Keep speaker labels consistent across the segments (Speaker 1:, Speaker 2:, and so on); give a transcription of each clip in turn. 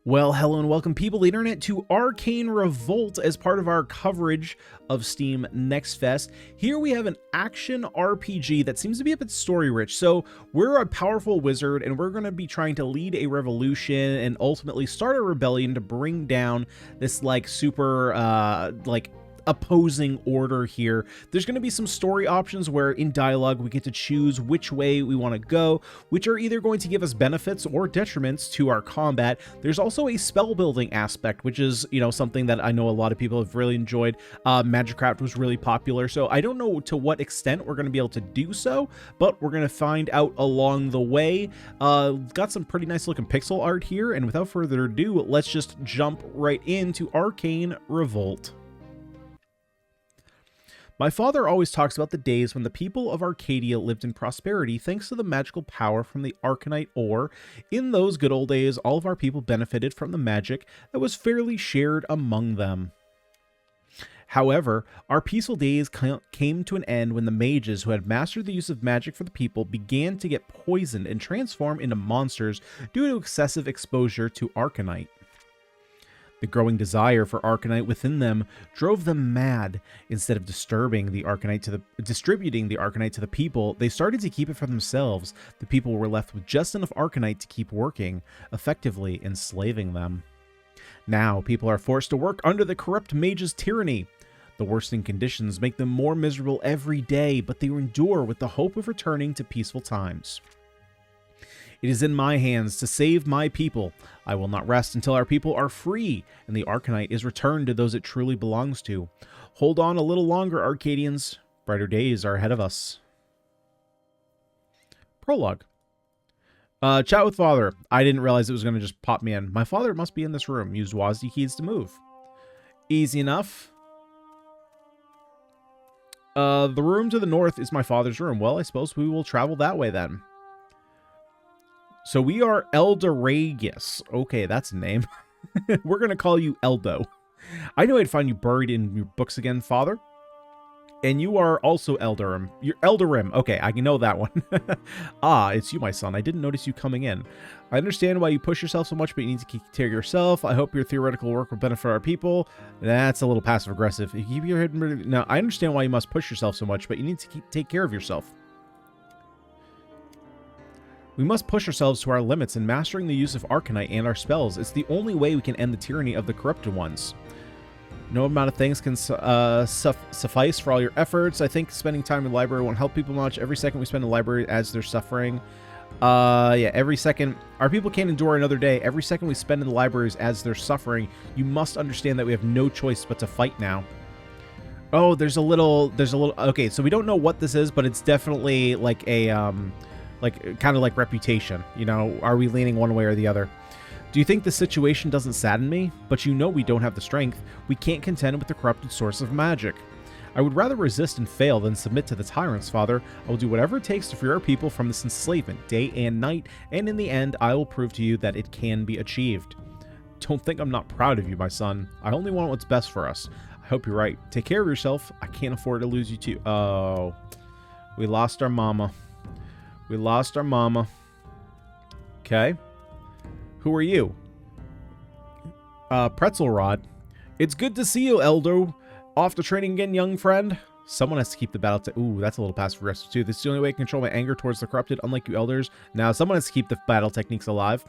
Speaker 1: Well, hello and welcome people of the internet to Arcane Revolt as part of our coverage of Steam Next Fest. Here we have an action RPG that seems to be a bit story rich. So we're a powerful wizard and we're going to be trying to lead a revolution and ultimately start a rebellion to bring down this super opposing order here. There's going to be some story options where in dialogue we get to choose which way we want to go, which are either going to give us benefits or detriments to our combat. There's also a spell building aspect, which is, something that I know a lot of people have really enjoyed. Magicraft was really popular, so I don't know to what extent we're going to be able to do so, but we're going to find out along the way. Got some pretty nice looking pixel art here, and without further ado, let's just jump right into Arcane Revolt. My father always talks about the days when the people of Arcadia lived in prosperity thanks to the magical power from the Arcanite ore. In those good old days, all of our people benefited from the magic that was fairly shared among them. However, our peaceful days came to an end when the mages who had mastered the use of magic for the people began to get poisoned and transform into monsters due to excessive exposure to Arcanite. The growing desire for Arcanite within them drove them mad. Instead of distributing the Arcanite to the people, they started to keep it for themselves. The people were left with just enough Arcanite to keep working, effectively enslaving them. Now, people are forced to work under the corrupt mage's tyranny. The worsening conditions make them more miserable every day, but they endure with the hope of returning to peaceful times. It is in my hands to save my people. I will not rest until our people are free and the Arcanite is returned to those it truly belongs to. Hold on a little longer, Arcadians. Brighter days are ahead of us. Prologue. Chat with father. I didn't realize it was going to just pop me in. My father must be in this room. Use WASD keys to move. Easy enough. The room to the north is my father's room. Well, I suppose we will travel that way then. So we are Eldoragus. Okay, that's a name. We're going to call you Eldo. I knew I'd find you buried in your books again, father. And you are also Eldarim. You're Eldarim. Okay, I can know that one. Ah, it's you, my son. I didn't notice you coming in. I understand why you push yourself so much, but you need to take care of yourself. I hope your theoretical work will benefit our people. That's a little passive-aggressive. You keep your head... Now, I understand why you must push yourself so much, but you need to take care of yourself. We must push ourselves to our limits in mastering the use of Arcanite and our spells. It's the only way we can end the tyranny of the corrupted ones. No amount of things can suffice for all your efforts. I think spending time in the library won't help people much. Every second we spend in the library as they're suffering. Yeah, every second. Our people can't endure another day. Every second we spend in the libraries as they're suffering. You must understand that we have no choice but to fight now. Oh, there's a little, okay, so we don't know what this is, but it's definitely like a, kind of like reputation, are we leaning one way or the other? Do you think the situation doesn't sadden me? But we don't have the strength. We can't contend with the corrupted source of magic. I would rather resist and fail than submit to the tyrants, father. I will do whatever it takes to free our people from this enslavement, day and night, and in the end, I will prove to you that it can be achieved. Don't think I'm not proud of you, my son. I only want what's best for us. I hope you're right. Take care of yourself. I can't afford to lose you too. Oh, we lost our mama. We lost our mama. Okay. Who are you? Pretzel Rod. It's good to see you, Eldo. Off to training again, young friend? Someone has to keep the battle... Ooh, that's a little passive-aggressive, too. This is the only way I can control my anger towards the corrupted, unlike you elders. Now, someone has to keep the battle techniques alive.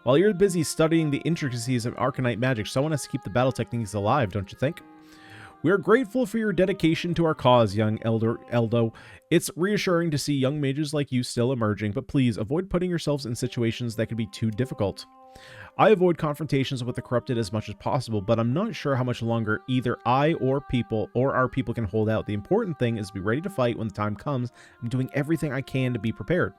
Speaker 1: While you're busy studying the intricacies of Arcanite magic, someone has to keep the battle techniques alive, don't you think? We are grateful for your dedication to our cause, young Eldo. It's reassuring to see young mages like you still emerging, but please avoid putting yourselves in situations that could be too difficult. I avoid confrontations with the corrupted as much as possible, but I'm not sure how much longer either I or our people can hold out. The important thing is to be ready to fight when the time comes. I'm doing everything I can to be prepared.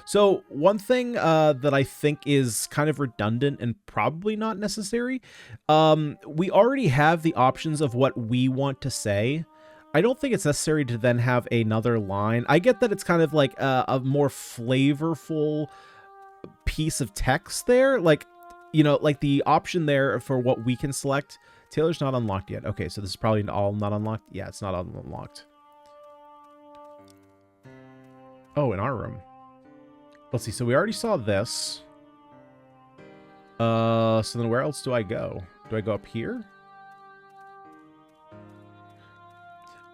Speaker 1: So one thing that I think is kind of redundant and probably not necessary, we already have the options of what we want to say. I don't think it's necessary to then have another line. I get that it's kind of like a more flavorful piece of text there. Like, like the option there for what we can select. Taylor's not unlocked yet. Okay, so this is probably all not unlocked. Yeah, it's not unlocked. Oh, in our room. Let's see, so we already saw this. So then where else do I go? Do I go up here?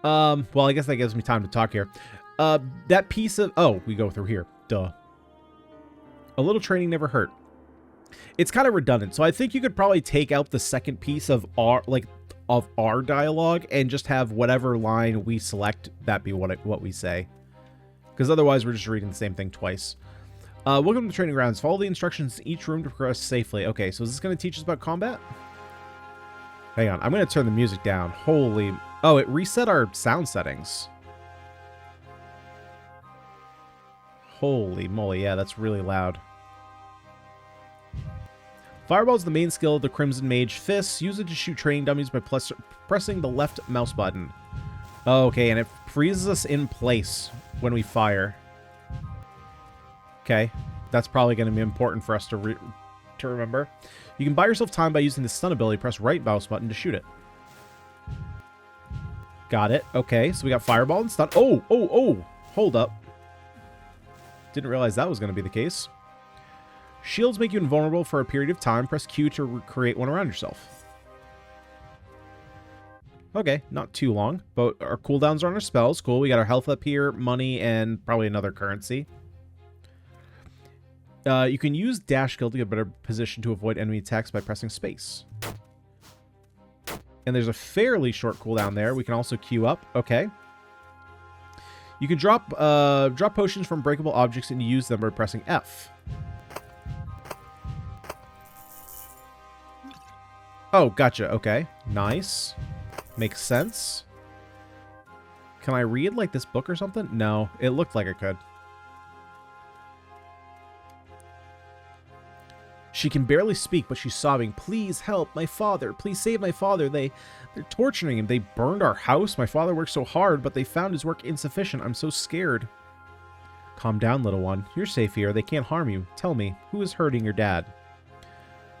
Speaker 1: Well, I guess that gives me time to talk here. That piece of... Oh, we go through here. Duh. A little training never hurt. It's kind of redundant, so I think you could probably take out the second piece of our dialogue and just have whatever line we select that be what we say. Because otherwise we're just reading the same thing twice. Welcome to the training grounds. Follow the instructions in each room to progress safely. Okay, so is this going to teach us about combat? Hang on, I'm going to turn the music down. Holy... Oh, it reset our sound settings. Holy moly, yeah, that's really loud. Fireball is the main skill of the Crimson Mage Fists. Use it to shoot training dummies by pressing the left mouse button. Okay, and it freezes us in place when we fire. Okay, that's probably going to be important for us to remember. You can buy yourself time by using the stun ability. Press right mouse button to shoot it. Got it. Okay, so we got Fireball and stun. Oh! Hold up. Didn't realize that was going to be the case. Shields make you invulnerable for a period of time. Press Q to create one around yourself. Okay, not too long, but our cooldowns are on our spells. Cool, we got our health up here, money, and probably another currency. You can use dash skill to get a better position to avoid enemy attacks by pressing space. And there's a fairly short cooldown there. We can also queue up. Okay. You can drop potions from breakable objects and use them by pressing F. Oh, gotcha. Okay. Nice. Makes sense. Can I read, like, this book or something? No. It looked like I could. She can barely speak, but she's sobbing. Please help my father. Please save my father. They're torturing him. They burned our house. My father worked so hard, but they found his work insufficient. I'm so scared. Calm down, little one. You're safe here. They can't harm you. Tell me, who is hurting your dad?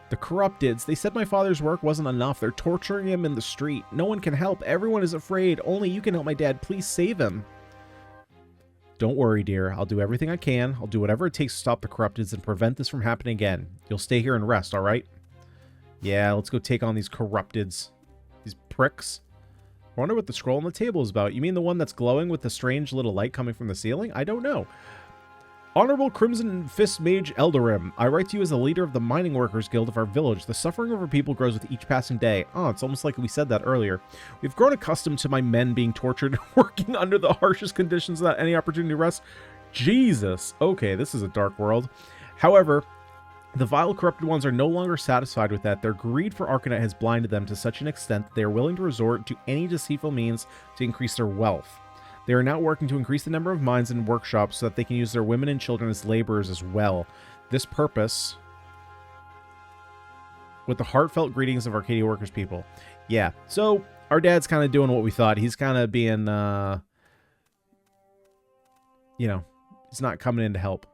Speaker 1: The Corrupteds. They said my father's work wasn't enough. They're torturing him in the street. No one can help. Everyone is afraid. Only you can help my dad. Please save him. Don't worry, dear. I'll do everything I can. I'll do whatever it takes to stop the Corrupteds and prevent this from happening again. You'll stay here and rest, all right? Yeah, let's go take on these Corrupteds. These pricks. I wonder what the scroll on the table is about. You mean the one that's glowing with the strange little light coming from the ceiling? I don't know. Honorable Crimson Fist Mage Eldarim, I write to you as the leader of the Mining Workers Guild of our village. The suffering of our people grows with each passing day. Oh, it's almost like we said that earlier. We've grown accustomed to my men being tortured, working under the harshest conditions without any opportunity to rest. Jesus. Okay, this is a dark world. However, the vile corrupted ones are no longer satisfied with that. Their greed for Arcanite has blinded them to such an extent that they are willing to resort to any deceitful means to increase their wealth. They are now working to increase the number of mines and workshops so that they can use their women and children as laborers as well. This purpose, with the heartfelt greetings of Arcadia Workers people. Yeah, so our dad's kind of doing what we thought. He's kind of being, you know, he's not coming in to help.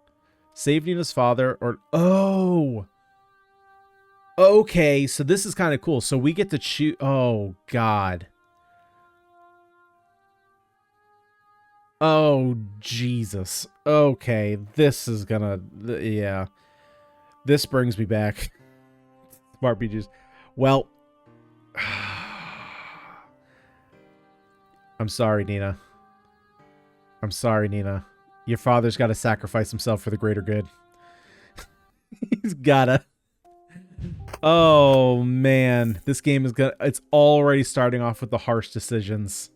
Speaker 1: Saved Nina's father, or... Oh! Okay, so this is kind of cool. So we get to choose... Oh, God. Oh, Jesus. Okay, this is gonna... Yeah. This brings me back. RPGs. Well... I'm sorry, Nina. I'm sorry, Nina. Your father's got to sacrifice himself for the greater good. He's gotta. Oh, man. This game is gonna... It's already starting off with the harsh decisions.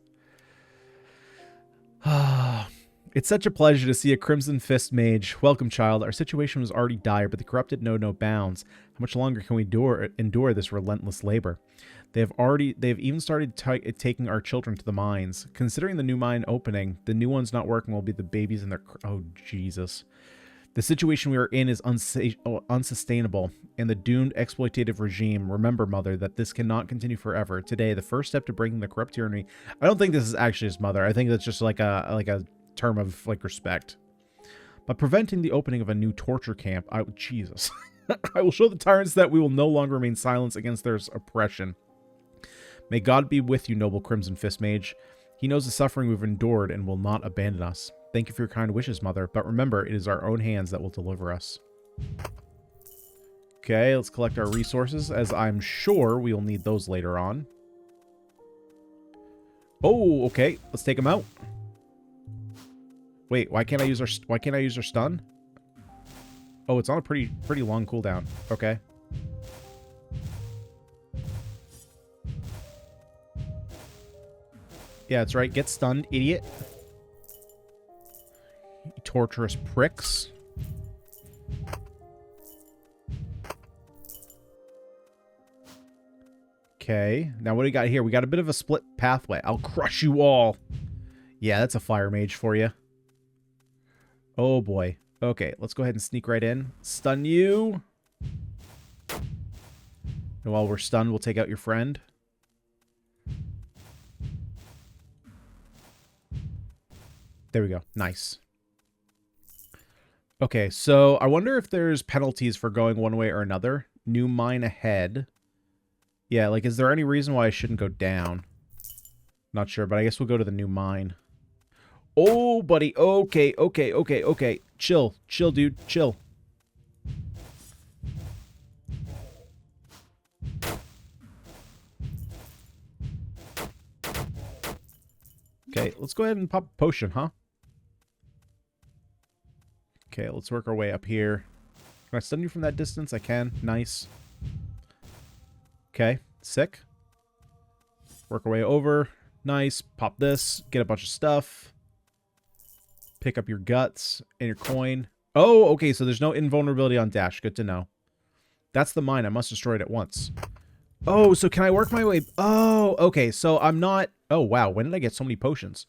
Speaker 1: It's such a pleasure to see a Crimson Fist Mage. Welcome, child. Our situation was already dire, but the corrupted know no bounds. How much longer can we endure this relentless labor? They've even started taking our children to the mines. Considering the new mine opening, the new ones not working will be the babies in their... Oh, Jesus. The situation we are in is unsustainable, and the doomed exploitative regime. Remember, Mother, that this cannot continue forever. Today, the first step to breaking the corrupt tyranny... I don't think this is actually his mother. I think that's just like a term of, like, respect. By preventing the opening of a new torture camp... Jesus. I will show the tyrants that we will no longer remain silent against their oppression. May God be with you, noble Crimson Fist Mage. He knows the suffering we've endured and will not abandon us. Thank you for your kind wishes, Mother, but remember, it is our own hands that will deliver us. Okay, let's collect our resources, as I'm sure we will need those later on. Oh, okay. Let's take them out. Wait, why can't I use our stun? Oh, it's on a pretty long cooldown. Okay. Yeah, that's right. Get stunned, idiot. You torturous pricks. Okay. Now what do we got here? We got a bit of a split pathway. I'll crush you all. Yeah, that's a fire mage for you. Oh boy. Okay, let's go ahead and sneak right in. Stun you. And while we're stunned, we'll take out your friend. There we go. Nice. Okay, so I wonder if there's penalties for going one way or another. New mine ahead. Yeah, like, is there any reason why I shouldn't go down? Not sure, but I guess we'll go to the new mine. Oh, buddy. Okay, okay, okay, okay. Chill. Chill, dude. Chill. Okay, let's go ahead and pop a potion, huh? Okay, let's work our way up here. Can I stun you from that distance? I can. Nice. Okay, sick. Work our way over. Nice. Pop this. Get a bunch of stuff. Pick up your guts and your coin. Oh, okay, so there's no invulnerability on dash. Good to know. That's the mine. I must destroy it at once. Oh, so can I work my way... Oh, okay, so I'm not... Oh, wow, when did I get so many potions?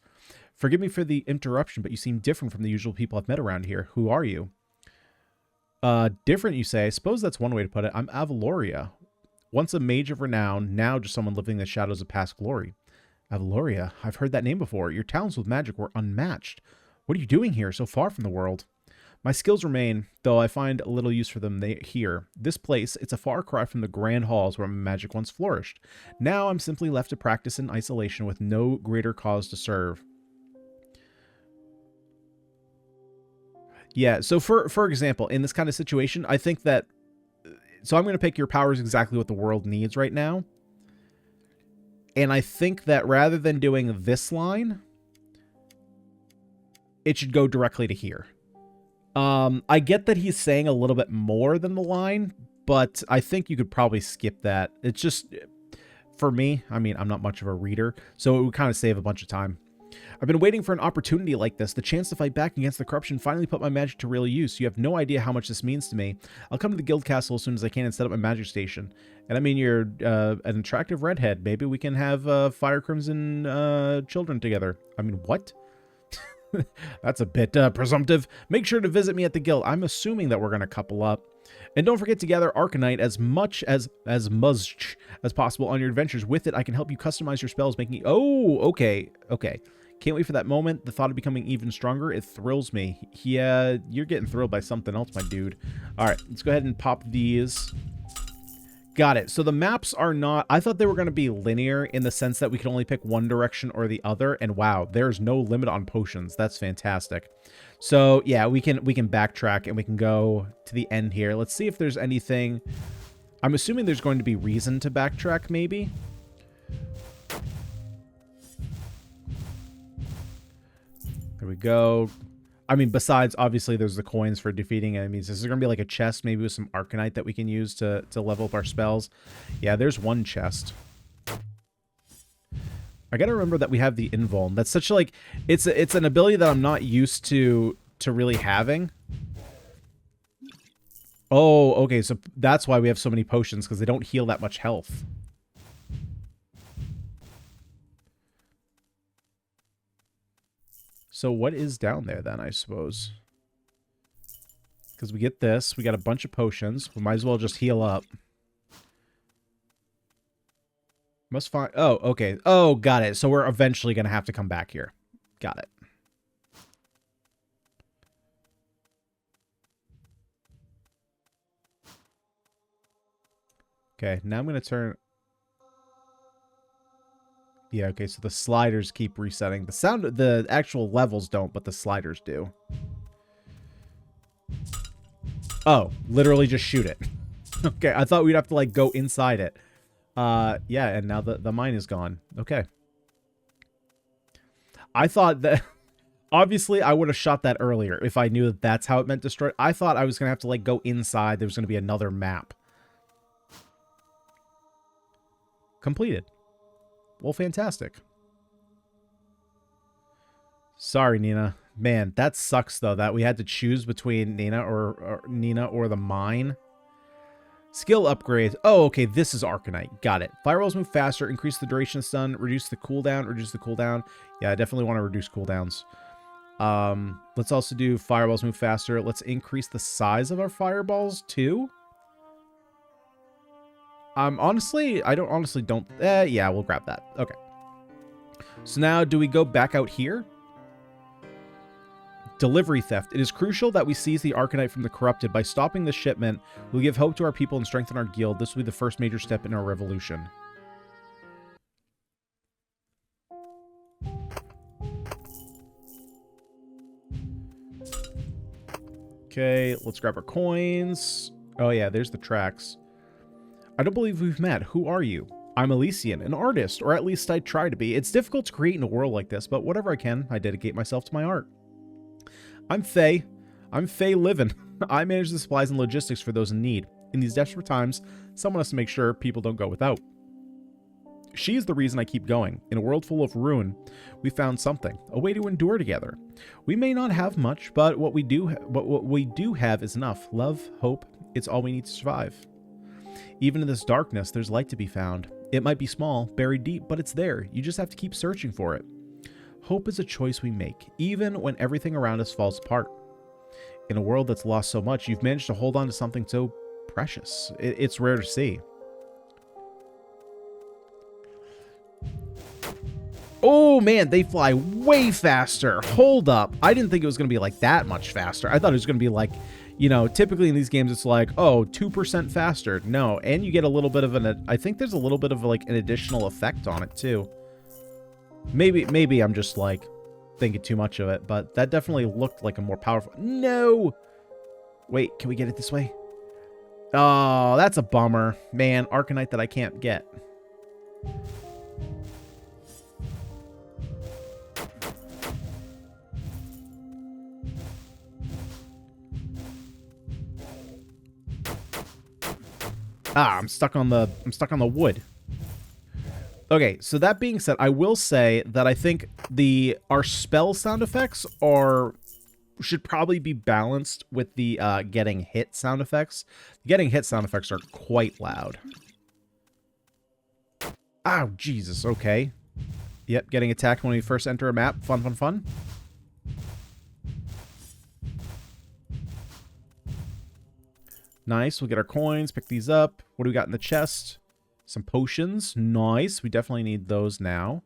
Speaker 1: Forgive me for the interruption, but you seem different from the usual people I've met around here. Who are you? Different, you say. I suppose that's one way to put it. I'm Avaloria. Once a mage of renown, now just someone living in the shadows of past glory. Avaloria, I've heard that name before. Your talents with magic were unmatched. What are you doing here, so far from the world? My skills remain, though I find little use for them here. This place, it's a far cry from the grand halls where my magic once flourished. Now I'm simply left to practice in isolation with no greater cause to serve. Yeah, so for example, in this kind of situation, I think that... So I'm going to pick your powers exactly what the world needs right now. And I think that rather than doing this line, it should go directly to here. I get that he's saying a little bit more than the line, but I think you could probably skip that. It's just, for me, I mean, I'm not much of a reader, so it would kind of save a bunch of time. I've been waiting for an opportunity like this. The chance to fight back against the corruption finally put my magic to real use. You have no idea how much this means to me. I'll come to the guild castle as soon as I can and set up my magic station. And I mean, you're an attractive redhead. Maybe we can have Fire Crimson children together. I mean, what? That's a bit presumptive. Make sure to visit me at the guild. I'm assuming that we're going to couple up. And don't forget to gather Arcanite as much as possible on your adventures. With it, I can help you customize your spells, making... Oh, okay, okay. Can't wait for that moment. The thought of becoming even stronger, it thrills me. Yeah, you're getting thrilled by something else, my dude. All right, let's go ahead and pop these. Got it. So the maps are not... I thought they were going to be linear in the sense that we could only pick one direction or the other. And wow, there's no limit on potions. That's fantastic. So yeah, we can backtrack and we can go to the end here. Let's see if there's anything... I'm assuming there's going to be reason to backtrack, maybe. There we go. I mean, besides, obviously, there's the coins for defeating enemies. This is going to be like a chest, maybe with some Arcanite that we can use to level up our spells. Yeah, there's one chest. I got to remember that we have the invuln. That's such like... It's an ability that I'm not used to really having. Oh, okay, so that's why we have so many potions, because they don't heal that much health. So what is down there then, I suppose? Because we get this. We got a bunch of potions. We might as well just heal up. Must find... Oh, okay. Oh, got it. So we're eventually going to have to come back here. Got it. Okay, now I'm going to turn... Yeah, okay, so the sliders keep resetting. The actual levels don't, but the sliders do. Oh, literally just shoot it. Okay, I thought we'd have to, like, go inside it. Yeah, and now the mine is gone. Okay. I thought that... Obviously, I would have shot that earlier if I knew that that's how it meant destroy. I thought I was going to have to, like, go inside. There was going to be another map. Completed. Well, fantastic. Sorry, Nina. Man, that sucks, though, that we had to choose between Nina or the mine. Skill upgrades. Oh, okay, this is Arcanite. Got it. Firewalls move faster, increase the duration of stun, reduce the cooldown. Yeah, I definitely want to reduce cooldowns. Let's also do fireballs move faster. Let's increase the size of our fireballs too. Honestly, yeah, we'll grab that. Okay. So now do we go back out here? Delivery theft. It is crucial that we seize the Arcanite from the corrupted. By stopping the shipment, we'll give hope to our people and strengthen our guild. This will be the first major step in our revolution. Okay, let's grab our coins. Oh yeah, there's the tracks. I don't believe we've met. Who are you? I'm Elysian, an artist, or at least I try to be. It's difficult to create in a world like this, but whatever I can, I dedicate myself to my art. I'm Faye. I'm Faye Livin. I manage the supplies and logistics for those in need. In these desperate times, someone has to make sure people don't go without. She is the reason I keep going. In a world full of ruin, we found something, a way to endure together. We may not have much, but what we do have is enough. Love, hope, it's all we need to survive. Even in this darkness, there's light to be found. It might be small, buried deep, but it's there. You just have to keep searching for it. Hope is a choice we make, even when everything around us falls apart. In a world that's lost so much, you've managed to hold on to something so precious. It's rare to see. Oh, man, they fly way faster. Hold up. I didn't think it was going to be, like, that much faster. I thought it was going to be, like, you know, typically in these games, it's like, oh, 2% faster. No, and you get a little bit of an... I think there's a little bit of, like, an additional effect on it, too. Maybe I'm just, like, thinking too much of it, but that definitely looked like a more powerful... No! Wait, can we get it this way? Oh, that's a bummer. Man, Arcanite that I can't get. Ah, I'm stuck on the wood. Okay, so that being said, I will say that I think our spell sound effects should probably be balanced with the getting hit sound effects. Getting hit sound effects are quite loud. Oh, Jesus, okay. Yep, getting attacked when we first enter a map. Fun, fun, fun. Nice, we'll get our coins, pick these up. What do we got in the chest? Some potions. Nice, we definitely need those now.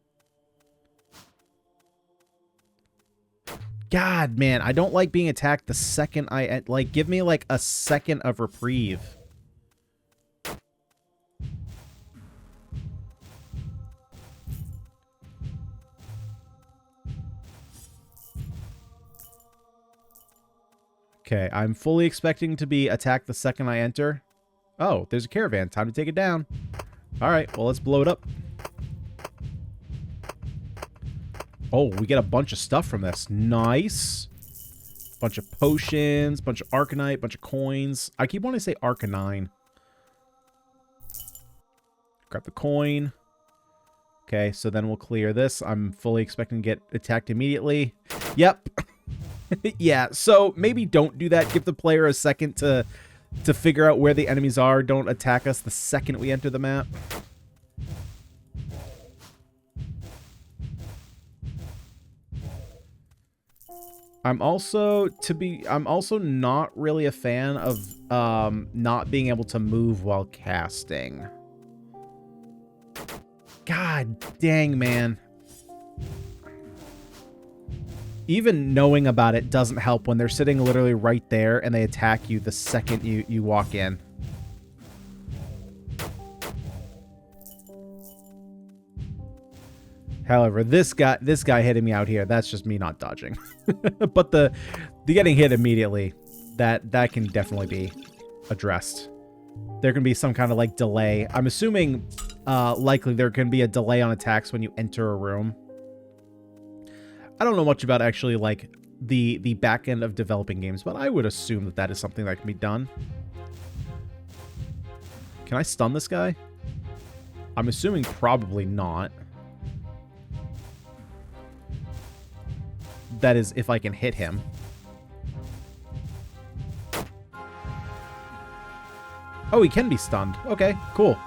Speaker 1: God, man, I don't like being attacked the second like, give me, like, a second of reprieve. Okay, I'm fully expecting to be attacked the second I enter. Oh, there's a caravan. Time to take it down. Alright, well, let's blow it up. Oh, we get a bunch of stuff from this. Nice. Bunch of potions, bunch of Arcanite, bunch of coins. I keep wanting to say Arcanine. Grab the coin. Okay, so then we'll clear this. I'm fully expecting to get attacked immediately. Yep. Yeah, so maybe don't do that. Give the player a second to figure out where the enemies are. Don't attack us the second we enter the map. I'm also not really a fan of not being able to move while casting. God dang, man. Even knowing about it doesn't help when they're sitting literally right there and they attack you the second you walk in. However, this guy hitting me out here, that's just me not dodging. But the getting hit immediately, that can definitely be addressed. there can be some kind of like delay. I'm assuming likely there can be a delay on attacks when you enter a room. I don't know much about actually like the back end of developing games, but I would assume that that is something that can be done. Can I stun this guy? I'm assuming probably not. That is if I can hit him. Oh, he can be stunned. Okay, cool.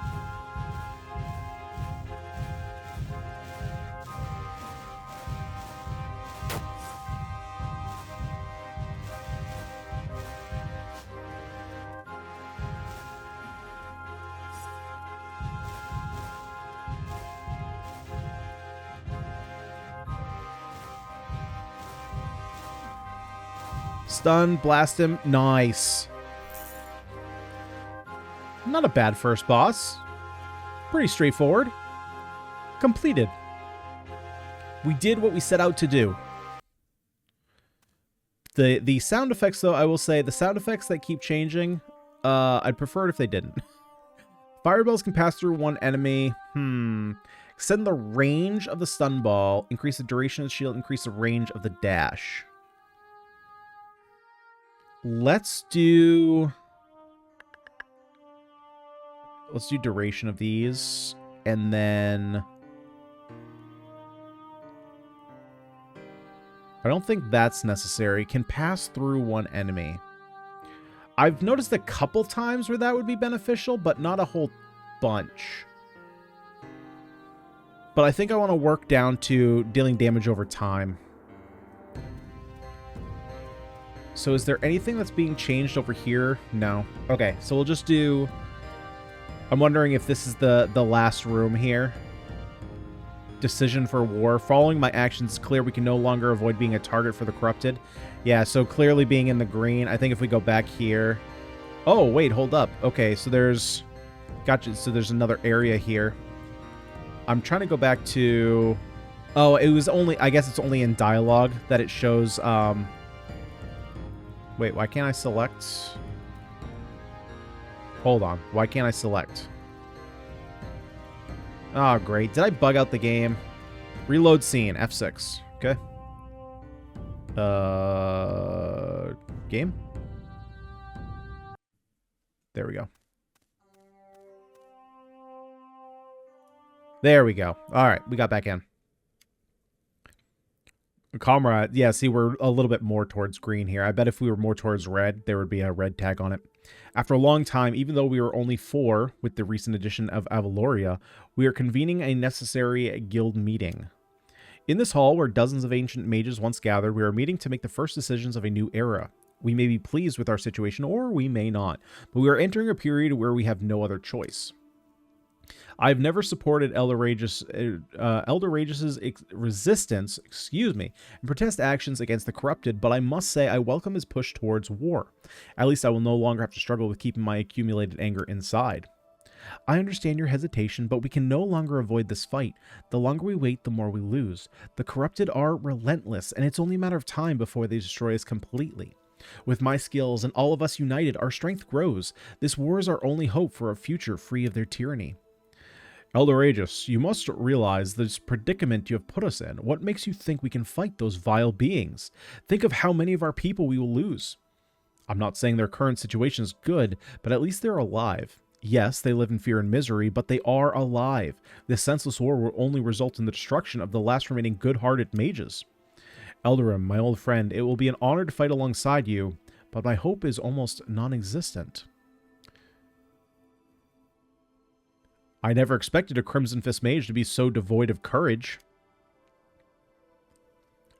Speaker 1: Stun, blast him. Nice. Not a bad first boss. Pretty straightforward. Completed. We did what we set out to do. The sound effects, though, I will say, the sound effects that keep changing, I'd prefer it if they didn't. Fireballs can pass through one enemy. Extend the range of the stun ball. Increase the duration of the shield. Increase the range of the dash. Let's do duration of these, and then I don't think that's necessary. Can pass through one enemy. I've noticed a couple times where that would be beneficial, but not a whole bunch. But I think I want to work down to dealing damage over time. So is there anything that's being changed over here? No. Okay, so we'll just do... I'm wondering if this is the last room here. Decision for war. Following my actions is clear. We can no longer avoid being a target for the corrupted. Yeah, so clearly being in the green. I think if we go back here... Oh, wait, hold up. Okay, so there's... Gotcha. So there's another area here. I'm trying to go back to... Oh, it was only... I guess it's only in dialogue that it shows... Wait, why can't I select? Hold on. Why can't I select? Oh, great. Did I bug out the game? Reload scene. F6. Okay. Game? There we go. There we go. All right. We got back in. Comrade, yeah, see, we're a little bit more towards green here. I bet if we were more towards red, there would be a red tag on it. After a long time, even though we were only 4 with the recent addition of Avaloria, we are convening a necessary guild meeting. In this hall, where dozens of ancient mages once gathered, we are meeting to make the first decisions of a new era. We may be pleased with our situation, or we may not, but we are entering a period where we have no other choice. I've never supported Elder Rage's resistance, and protest actions against the corrupted, but I must say I welcome his push towards war. At least I will no longer have to struggle with keeping my accumulated anger inside. I understand your hesitation, but we can no longer avoid this fight. The longer we wait, the more we lose. The corrupted are relentless, and it's only a matter of time before they destroy us completely. With my skills and all of us united, our strength grows. This war is our only hope for a future free of their tyranny. Elder Aegis, you must realize this predicament you have put us in. What makes you think we can fight those vile beings? Think of how many of our people we will lose. I'm not saying their current situation is good, but at least they're alive. Yes, they live in fear and misery, but they are alive. This senseless war will only result in the destruction of the last remaining good-hearted mages. Eldarim, my old friend, it will be an honor to fight alongside you, but my hope is almost non-existent. I never expected a Crimson Fist mage to be so devoid of courage.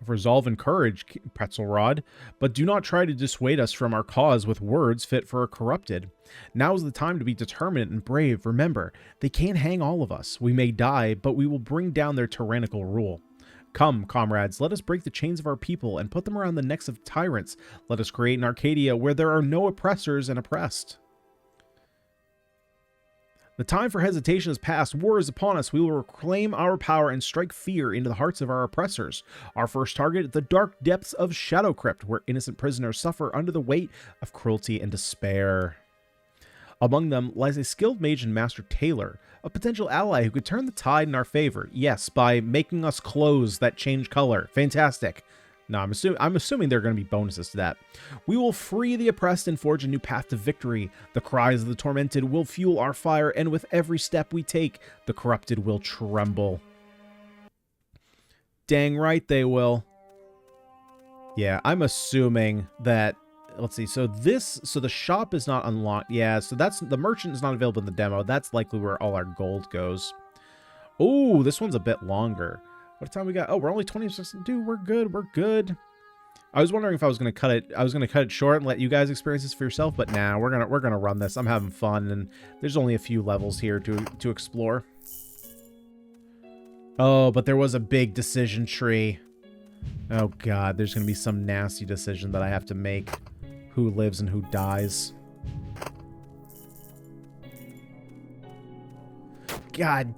Speaker 1: Resolve and courage, Pretzel Rod, but do not try to dissuade us from our cause with words fit for a corrupted. Now is the time to be determined and brave. Remember, they can't hang all of us. We may die, but we will bring down their tyrannical rule. Come, comrades, let us break the chains of our people and put them around the necks of tyrants. Let us create an Arcadia where there are no oppressors and oppressed. The time for hesitation is past. War is upon us. We will reclaim our power and strike fear into the hearts of our oppressors. Our first target, the dark depths of Shadow Crypt, where innocent prisoners suffer under the weight of cruelty and despair. Among them lies a skilled mage and master tailor, a potential ally who could turn the tide in our favor. Yes, by making us clothes that change color. Fantastic. No, I'm assuming there are going to be bonuses to that. We will free the oppressed and forge a new path to victory. The cries of the tormented will fuel our fire, and with every step we take, the corrupted will tremble. Dang right they will. Yeah, I'm assuming that... Let's see, so the shop is not unlocked. Yeah, so that's... The merchant is not available in the demo. That's likely where all our gold goes. Oh, this one's a bit longer. What time we got? Oh, we're only 26. Dude, we're good. We're good. I was wondering if I was going to cut it. I was going to cut it short and let you guys experience this for yourself, but nah, we're going to run this. I'm having fun, and there's only a few levels here to explore. Oh, but there was a big decision tree. Oh god, there's going to be some nasty decision that I have to make. Who lives and who dies. God.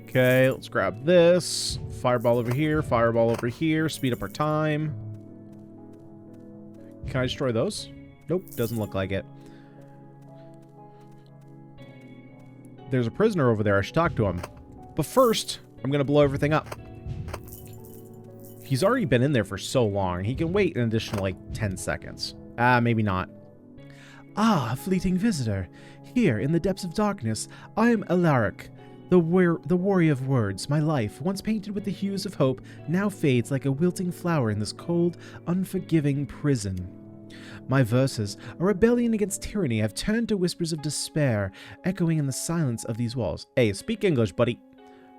Speaker 1: Okay, let's grab this. Fireball over here, speed up our time. Can I destroy those? Nope, doesn't look like it. There's a prisoner over there, I should talk to him. But first, I'm gonna blow everything up. He's already been in there for so long, he can wait an additional, like, 10 seconds. Maybe not.
Speaker 2: Ah, fleeting visitor. Here, in the depths of darkness, I am Alaric. The warrior of words, my life, once painted with the hues of hope, now fades like a wilting flower in this cold, unforgiving prison. My verses, a rebellion against tyranny, have turned to whispers of despair, echoing in the silence of these walls. Hey, speak English, buddy.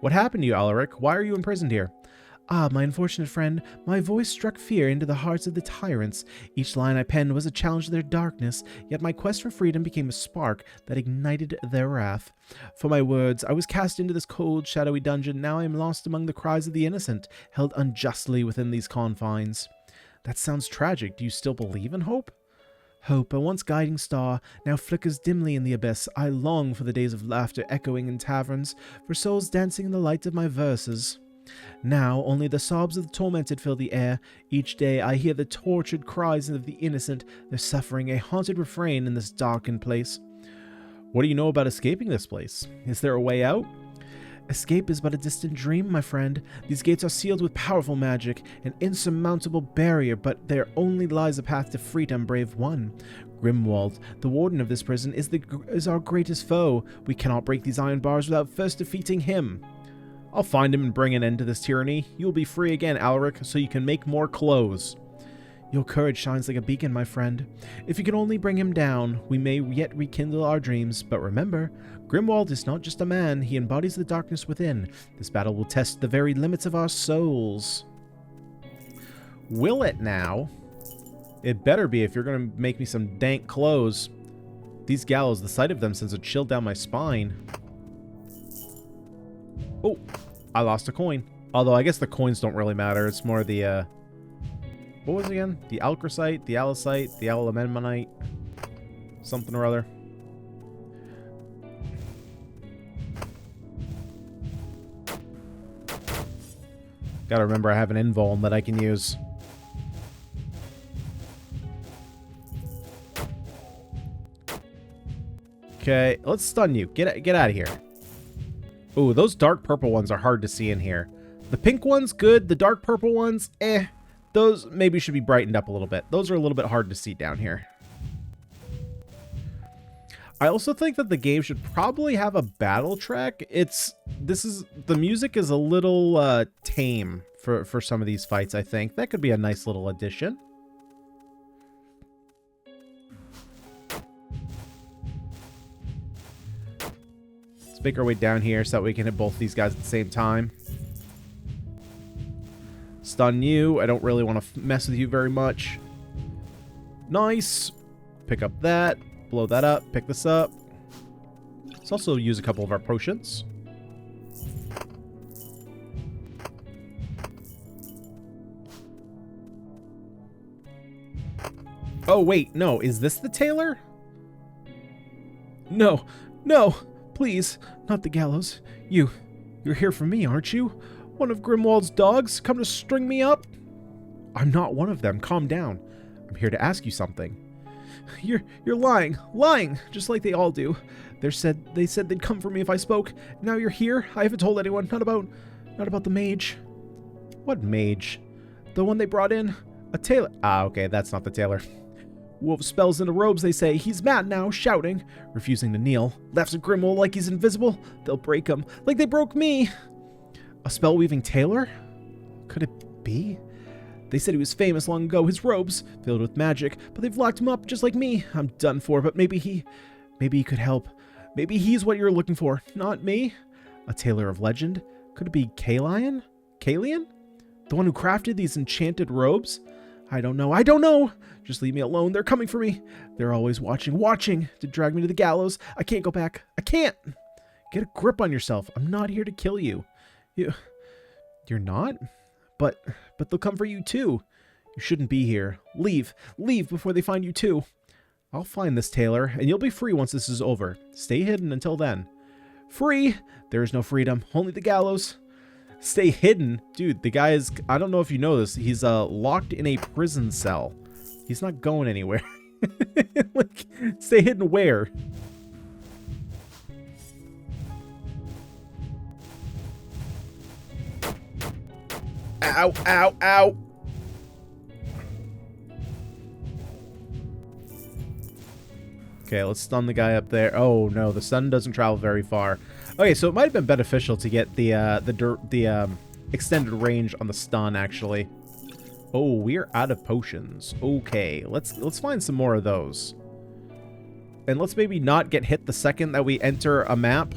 Speaker 2: What happened to you, Alaric? Why are you imprisoned here? Ah, my unfortunate friend, my voice struck fear into the hearts of the tyrants. Each line I penned was a challenge to their darkness, yet my quest for freedom became a spark that ignited their wrath. For my words, I was cast into this cold, shadowy dungeon. Now I am lost among the cries of the innocent, held unjustly within these confines.
Speaker 1: That sounds tragic. Do you still believe in hope?
Speaker 2: Hope, a once guiding star, now flickers dimly in the abyss. I long for the days of laughter echoing in taverns, for souls dancing in the light of my verses. Now only the sobs of the tormented fill the air. Each day I hear the tortured cries of the innocent, their suffering a haunted refrain in this darkened place.
Speaker 1: What do you know about escaping this place? Is there a way out?
Speaker 2: Escape is but a distant dream, my friend. These gates are sealed with powerful magic, an insurmountable barrier, but there only lies a path to freedom, brave one. Grimwald, the warden of this prison, is our greatest foe. We cannot break these iron bars without first defeating him.
Speaker 1: I'll find him and bring an end to this tyranny. You'll be free again, Alaric, so you can make more clothes.
Speaker 2: Your courage shines like a beacon, my friend. If you can only bring him down, we may yet rekindle our dreams. But remember, Grimwald is not just a man, he embodies the darkness within. This battle will test the very limits of our souls.
Speaker 1: Will it now? It better be if you're going to make me some dank clothes. These gallows, the sight of them sends a chill down my spine. Oh, I lost a coin. Although I guess the coins don't really matter. It's more the, what was it again? The Alcrocite, the Alicite, the Alamemmonite, something or other. Gotta remember I have an invuln that I can use. Okay, let's stun you. Get out of here. Ooh, those dark purple ones are hard to see in here. The pink ones, good. The dark purple ones, eh. Those maybe should be brightened up a little bit. Those are a little bit hard to see down here. I also think that the game should probably have a battle track. The music is a little tame for some of these fights, I think. That could be a nice little addition. Make our way down here so that we can hit both these guys at the same time. Stun you. I don't really want to mess with you very much. Nice. Pick up that. Blow that up. Pick this up. Let's also use a couple of our potions. Oh, wait, no. Is this the tailor?
Speaker 2: No, no, please, not the gallows. You're here for me, aren't you? One of Grimwald's dogs come to string me up?
Speaker 1: I'm not one of them. Calm down. I'm here to ask you something.
Speaker 2: You're lying, just like they all do. They said they'd come for me if I spoke. Now you're here. I haven't told anyone. Not about the mage.
Speaker 1: What mage?
Speaker 2: The one they brought in.
Speaker 1: A tailor. Ah, okay, that's not the tailor.
Speaker 2: Wolf spells into robes, they say. He's mad now, shouting, refusing to kneel. Laughs at Grimwald like he's invisible. They'll break him, like they broke me.
Speaker 1: A spell-weaving tailor?
Speaker 2: Could it be? They said he was famous long ago, his robes, filled with magic, but they've locked him up just like me. I'm done for, but maybe he could help. Maybe he's what you're looking for, not me.
Speaker 1: A tailor of legend? Could it be Kalian? Kalian? The one who crafted these enchanted robes?
Speaker 2: I don't know. Just leave me alone. They're coming for me. They're always watching to drag me to the gallows. I can't go back. I can't.
Speaker 1: Get a grip on yourself. I'm not here to kill you.
Speaker 2: You're not? But they'll come for you too. You shouldn't be here. Leave before they find you too.
Speaker 1: I'll find this tailor, and you'll be free once this is over. Stay hidden until then.
Speaker 2: Free? There is no freedom. Only the gallows.
Speaker 1: Stay hidden? Dude, the guy is... I don't know if you know this. He's locked in a prison cell. He's not going anywhere.
Speaker 2: Like, stay hidden where?
Speaker 1: Ow, ow, ow. Okay, let's stun the guy up there. Oh, no, the sun doesn't travel very far. Okay, so it might have been beneficial to get the extended range on the stun, actually. Oh, we're out of potions. Okay, let's find some more of those. And let's maybe not get hit the second that we enter a map.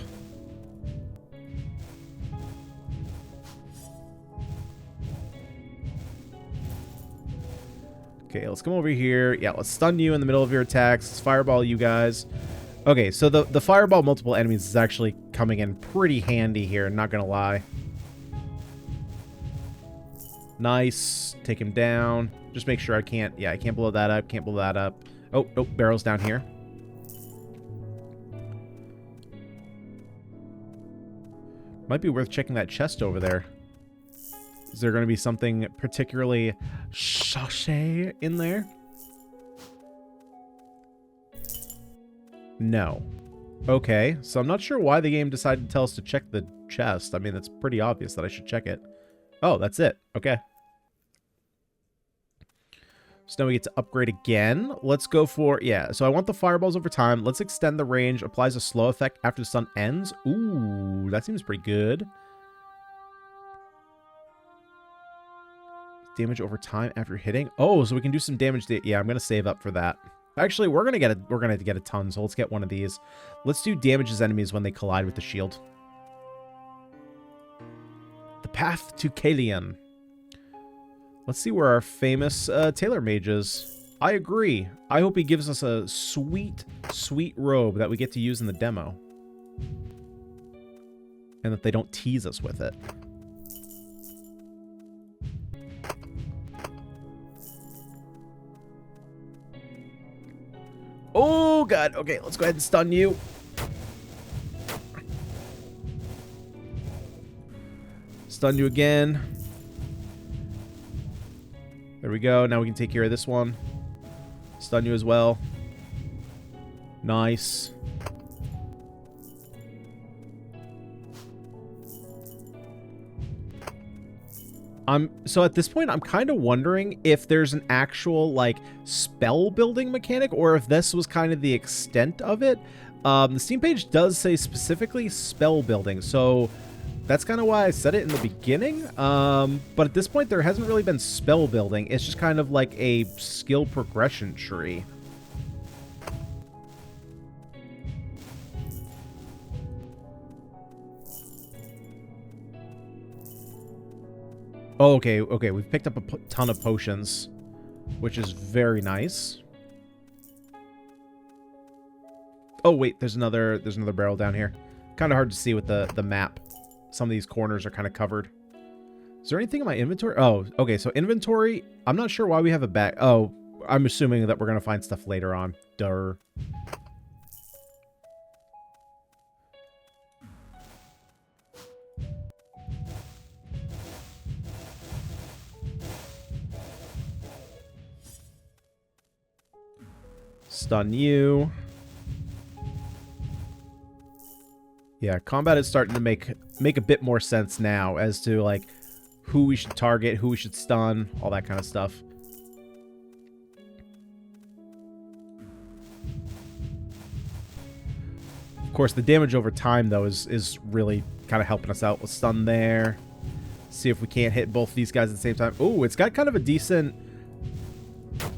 Speaker 1: Okay, let's come over here. Yeah, let's stun you in the middle of your attacks. Let's fireball you guys. Okay, so the fireball multiple enemies is actually coming in pretty handy here, not gonna lie. Nice. Take him down. Just make sure I can't... Yeah, I can't blow that up. Can't blow that up. Oh, barrel's down here. Might be worth checking that chest over there. Is there going to be something particularly sachet in there? No. Okay, so I'm not sure why the game decided to tell us to check the chest. I mean, it's pretty obvious that I should check it. Oh, that's it. Okay. So now we get to upgrade again. Let's go for... Yeah, so I want the fireballs over time. Let's extend the range. Applies a slow effect after the stun ends. Ooh, that seems pretty good. Damage over time after hitting. Oh, so we can do some damage. Yeah, I'm going to save up for that. Actually, we're going to get a ton, so let's get one of these. Let's do damage as enemies when they collide with the shield. The path to Kalian. Let's see where our famous tailor mage is. I agree. I hope he gives us a sweet, sweet robe that we get to use in the demo. And that they don't tease us with it. Oh, God. Okay, let's go ahead and stun you. Stun you again. There we go. Now we can take care of this one. Stun you as well. Nice. So at this point, I'm kind of wondering if there's an actual, like, spell building mechanic, or if this was kind of the extent of it. The Steam page does say specifically spell building, so that's kind of why I said it in the beginning. But at this point, there hasn't really been spell building. It's just kind of like a skill progression tree. Oh, okay, we've picked up a ton of potions, which is very nice. Oh, wait, there's another barrel down here. Kind of hard to see with the map. Some of these corners are kind of covered. Is there anything in my inventory? Oh, okay, so inventory, I'm not sure why we have a bag. Oh, I'm assuming that we're going to find stuff later on. Durr. Stun you. Yeah, combat is starting to make a bit more sense now as to, like, who we should target, who we should stun, all that kind of stuff. Of course, the damage over time, though, is really kind of helping us out with stun there. See if we can't hit both these guys at the same time. Oh, it's got kind of a decent...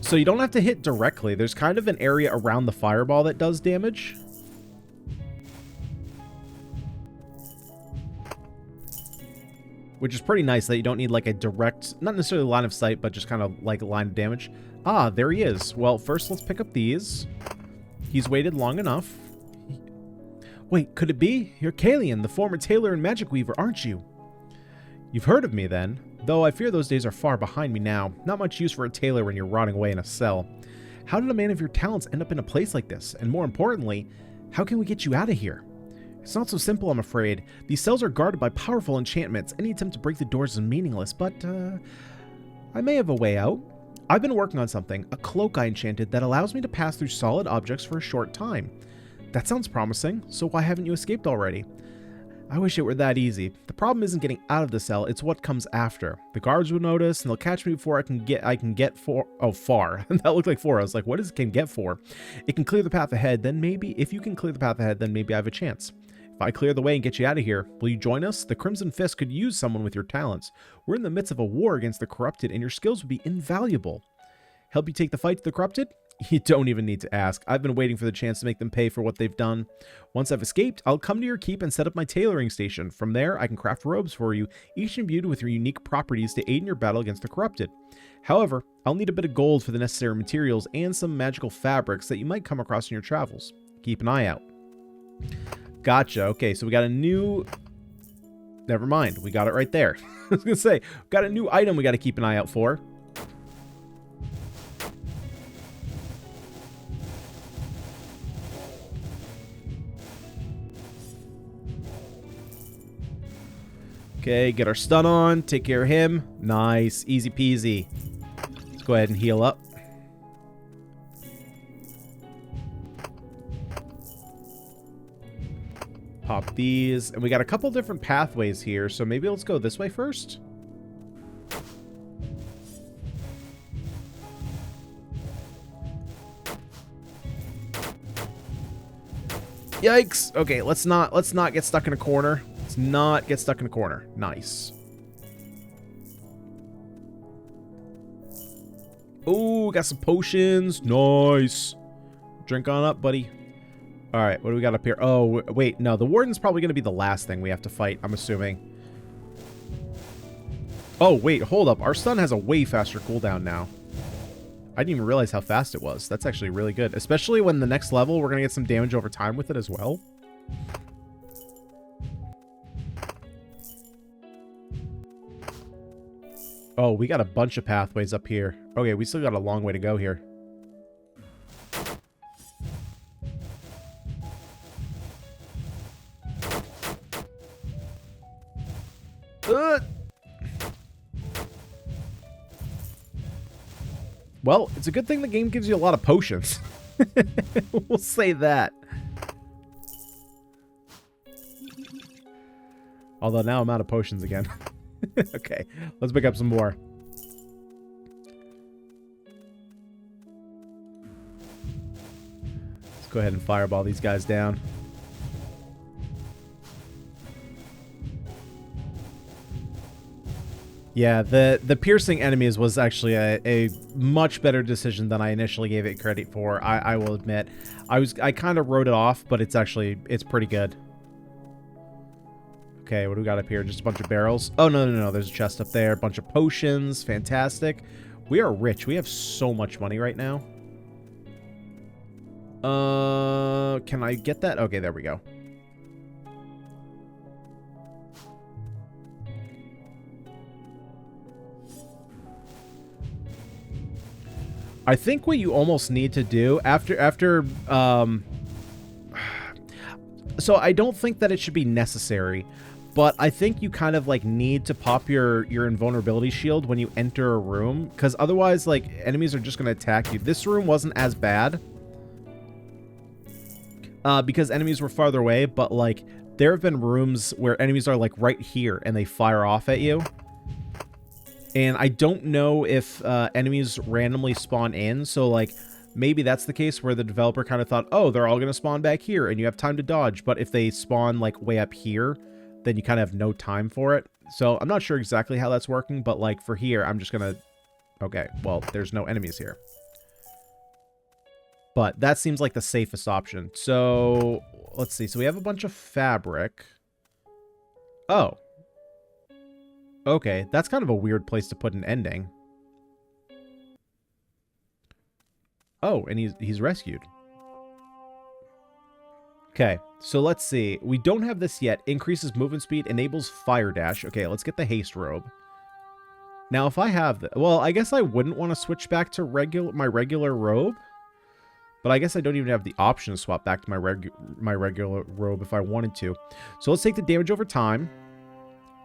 Speaker 1: So you don't have to hit directly. There's kind of an area around the fireball that does damage. Which is pretty nice that you don't need like a direct, not necessarily line of sight, but just kind of like a line of damage. Ah, there he is. Well, first let's pick up these. He's waited long enough. Wait, could it be? You're Kalian, the former tailor and magic weaver, aren't you? You've heard of me then, though I fear those days are far behind me now. Not much use for a tailor when you're rotting away in a cell. How did a man of your talents end up in a place like this? And more importantly, how can we get you out of here? It's not so simple, I'm afraid. These cells are guarded by powerful enchantments. Any attempt to break the doors is meaningless, but, I may have a way out. I've been working on something, a cloak I enchanted that allows me to pass through solid objects for a short time. That sounds promising, so why haven't you escaped already? I wish it were that easy. The problem isn't getting out of the cell, it's what comes after. The guards will notice, and they'll catch me before I can get far. That looked like 4. I was like, what is it can get for? It can clear the path ahead, then maybe, if you can clear the path ahead, then maybe I have a chance. If I clear the way and get you out of here, will you join us? The Crimson Fist could use someone with your talents. We're in the midst of a war against the corrupted, and your skills would be invaluable. Help you take the fight to the corrupted? You don't even need to ask. I've been waiting for the chance to make them pay for what they've done. Once I've escaped, I'll come to your keep and set up my tailoring station. From there, I can craft robes for you, each imbued with your unique properties to aid in your battle against the corrupted. However, I'll need a bit of gold for the necessary materials and some magical fabrics that you might come across in your travels. Keep an eye out. Gotcha. Okay, so we got a new... Never mind. We got it right there. I was going to say, we got a new item we got to keep an eye out for. Okay, get our stun on. Take care of him. Nice. Easy peasy. Let's go ahead and heal up. Pop these. And we got a couple different pathways here, so maybe let's go this way first. Yikes. Okay, let's not get stuck in a corner. Let's not get stuck in a corner. Nice. Ooh, got some potions. Nice. Drink on up, buddy. All right, what do we got up here? Oh, wait, no, the warden's probably going to be the last thing we have to fight, I'm assuming. Oh, wait, hold up. Our stun has a way faster cooldown now. I didn't even realize how fast it was. That's actually really good, especially when the next level, we're going to get some damage over time with it as well. Oh, we got a bunch of pathways up here. Okay, we still got a long way to go here. Well, it's a good thing the game gives you a lot of potions. We'll say that. Although now I'm out of potions again. Okay, let's pick up some more. Let's go ahead and fireball these guys down. Yeah, the piercing enemies was actually a much better decision than I initially gave it credit for. I will admit. I kind of wrote it off, but it's pretty good. Okay, what do we got up here? Just a bunch of barrels. Oh, no. There's a chest up there. A bunch of potions. Fantastic. We are rich. We have so much money right now. Can I get that? Okay, there we go. I think what you almost need to do after so I don't think that it should be necessary, but I think you kind of like need to pop your invulnerability shield when you enter a room, because otherwise like enemies are just going to attack you. This room wasn't as bad because enemies were farther away, but like there have been rooms where enemies are like right here and they fire off at you. And I don't know if enemies randomly spawn in, so like maybe that's the case where the developer kind of thought, oh, they're all going to spawn back here and you have time to dodge. But if they spawn like way up here, then you kind of have no time for it. So I'm not sure exactly how that's working, but like for here, I'm just going to... Okay, well, there's no enemies here. But that seems like the safest option. So let's see. So we have a bunch of fabric. Oh. Okay, that's kind of a weird place to put an ending. Oh, and he's rescued. Okay, so let's see. We don't have this yet. Increases movement speed, enables fire dash. Okay, let's get the haste robe. Now, if I have the... Well, I guess I wouldn't want to switch back to my regular robe. But I guess I don't even have the option to swap back to my regular robe if I wanted to. So let's take the damage over time.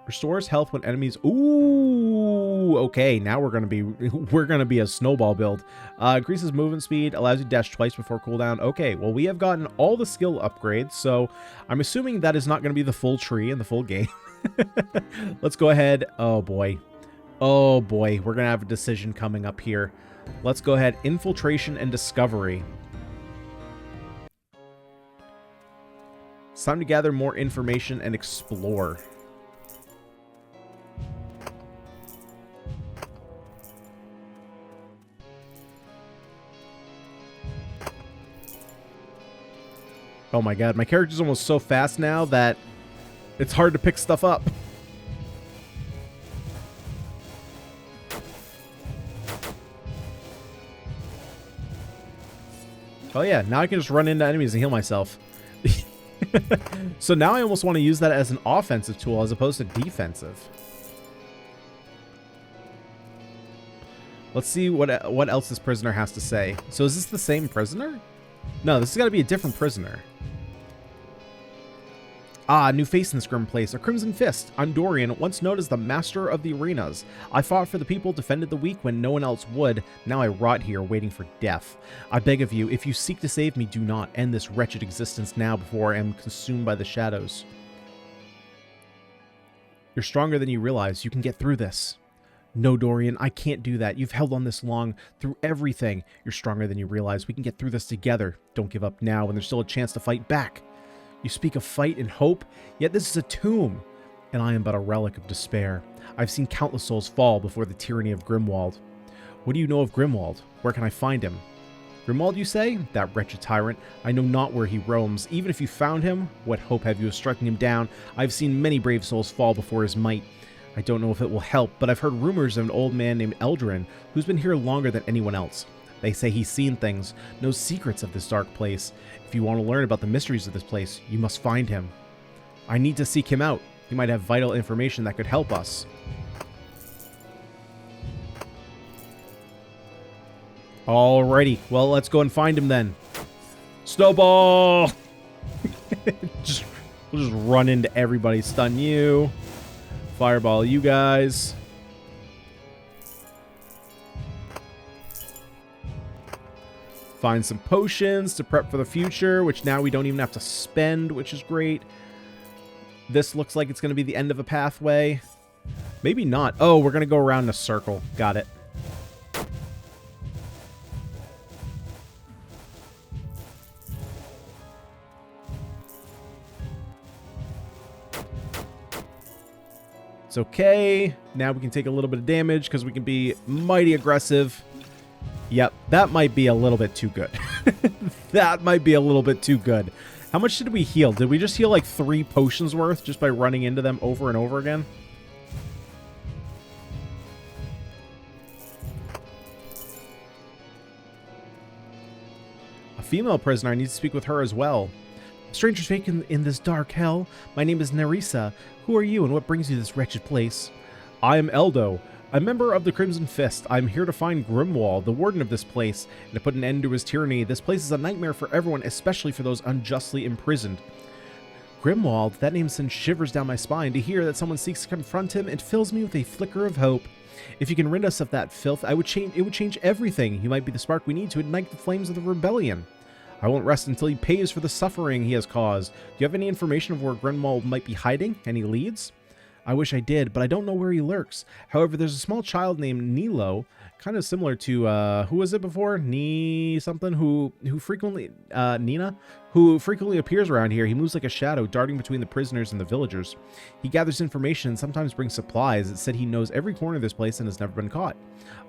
Speaker 1: Restores health when enemies... Ooh, okay, now we're gonna be a snowball build. Increases movement speed, allows you to dash twice before cooldown. Okay, well, we have gotten all the skill upgrades, so I'm assuming that is not going to be the full tree in the full game. Let's go ahead. Oh, boy. Oh, boy. We're going to have a decision coming up here. Let's go ahead. Infiltration and discovery. It's time to gather more information and explore. Oh my god, my character's almost so fast now that it's hard to pick stuff up. Oh yeah, now I can just run into enemies and heal myself. So now I almost want to use that as an offensive tool as opposed to defensive. Let's see what else this prisoner has to say. So is this the same prisoner? No, this has got to be a different prisoner. Ah, new face in this grim place. A Crimson Fist. I'm Dorian, once known as the Master of the Arenas. I fought for the people, defended the weak when no one else would. Now I rot here, waiting for death. I beg of you, if you seek to save me, do not end this wretched existence now before I am consumed by the shadows. You're stronger than you realize. You can get through this. No, Dorian, I can't do that. You've held on this long, through everything. You're stronger than you realize. We can get through this together. Don't give up now when there's still a chance to fight back. You speak of fight and hope, yet this is a tomb, and I am but a relic of despair. I've seen countless souls fall before the tyranny of Grimwald. What do you know of Grimwald? Where can I find him? Grimwald, you say? That wretched tyrant. I know not where he roams. Even if you found him, what hope have you of striking him down? I've seen many brave souls fall before his might. I don't know if it will help, but I've heard rumors of an old man named Eldrin, who's been here longer than anyone else. They say he's seen things, knows secrets of this dark place. If you want to learn about the mysteries of this place, you must find him. I need to seek him out. He might have vital information that could help us. Alrighty, well, let's go and find him then. Snowball! We'll just run into everybody. Stun you. Fireball you guys. Find some potions to prep for the future, which now we don't even have to spend, which is great. This looks like it's going to be the end of a pathway. Maybe not. Oh, we're going to go around in a circle. Got it. It's okay. Now we can take a little bit of damage because we can be mighty aggressive. Yep, that might be a little bit too good. That might be a little bit too good. How much did we heal? Did we just heal like 3 potions worth just by running into them over and over again? A female prisoner. I need to speak with her as well. Strangers vacant in this dark hell. My name is Nerissa. Who are you and what brings you to this wretched place? I am Eldo. I'm a member of the Crimson Fist. I'm here to find Grimwald, the warden of this place, and to put an end to his tyranny. This place is a nightmare for everyone, especially for those unjustly imprisoned. Grimwald, that name sends shivers down my spine. To hear that someone seeks to confront him, it fills me with a flicker of hope. If you can rid us of that filth, it would change everything. You might be the spark we need to ignite the flames of the rebellion. I won't rest until he pays for the suffering he has caused. Do you have any information of where Grimwald might be hiding? Any leads? I wish I did, but I don't know where he lurks. However, there's a small child named Nilo, kind of similar to, who was it before? Something, who frequently, Nina? Who frequently appears around here. He moves like a shadow, darting between the prisoners and the villagers. He gathers information and sometimes brings supplies. It said he knows every corner of this place and has never been caught.